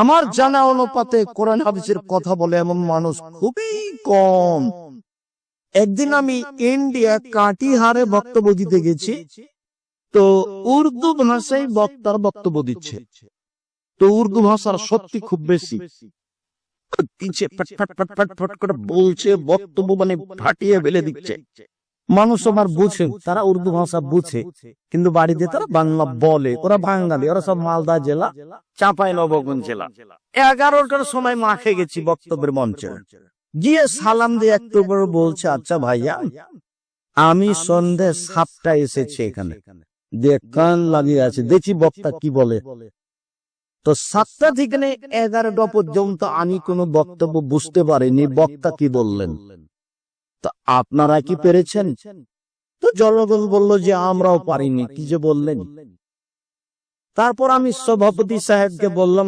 আমার জানা অনুপাতে কোরআন হাদিসের কথা বলে এমন মানুষ খুবই কম। একদিন আমি ইন্ডিয়া কাটিহারে বক্তব্য দিতে গেছি, তো উর্দু ভাষায় বক্তার বক্তব্য দিচ্ছে। তো উর্দু ভাষার সত্যি খুব বেশি করে বলছে, বক্তব্য মানে ফাটিয়ে ফেলে দিচ্ছে। মানুষ আমার বুঝে, তারা উর্দু ভাষা বুঝে, কিন্তু বাড়িতে তারা বাংলা বলে। ওরা বাঙালি, ওরা সব মালদা জেলা, চাঁপাইনবাবগঞ্জ জেলা। 11টার সময় মাঠে গেছি বক্তব্যের মঞ্চে, গিয়ে সালাম দিয়ে একটু করে বলছে, আচ্ছা ভাইয়া, আমি সন্ধ্যে 7টায় এসেছি এখানে, দিয়ে কান লাগিয়ে আছে, দেখি বক্তা কি বলে। তো 7টা থেকে 11টা পর্যন্ত আমি কোনো বক্তব্য বুঝতে পারিনি বক্তা কি বললেন। তো আপনারা কি পেরেছেন? তো জনগণ বলল যে আমরাও পারিনি, কি যে বললেন। তারপর আমি সভাপতি সাহেবকে বললাম,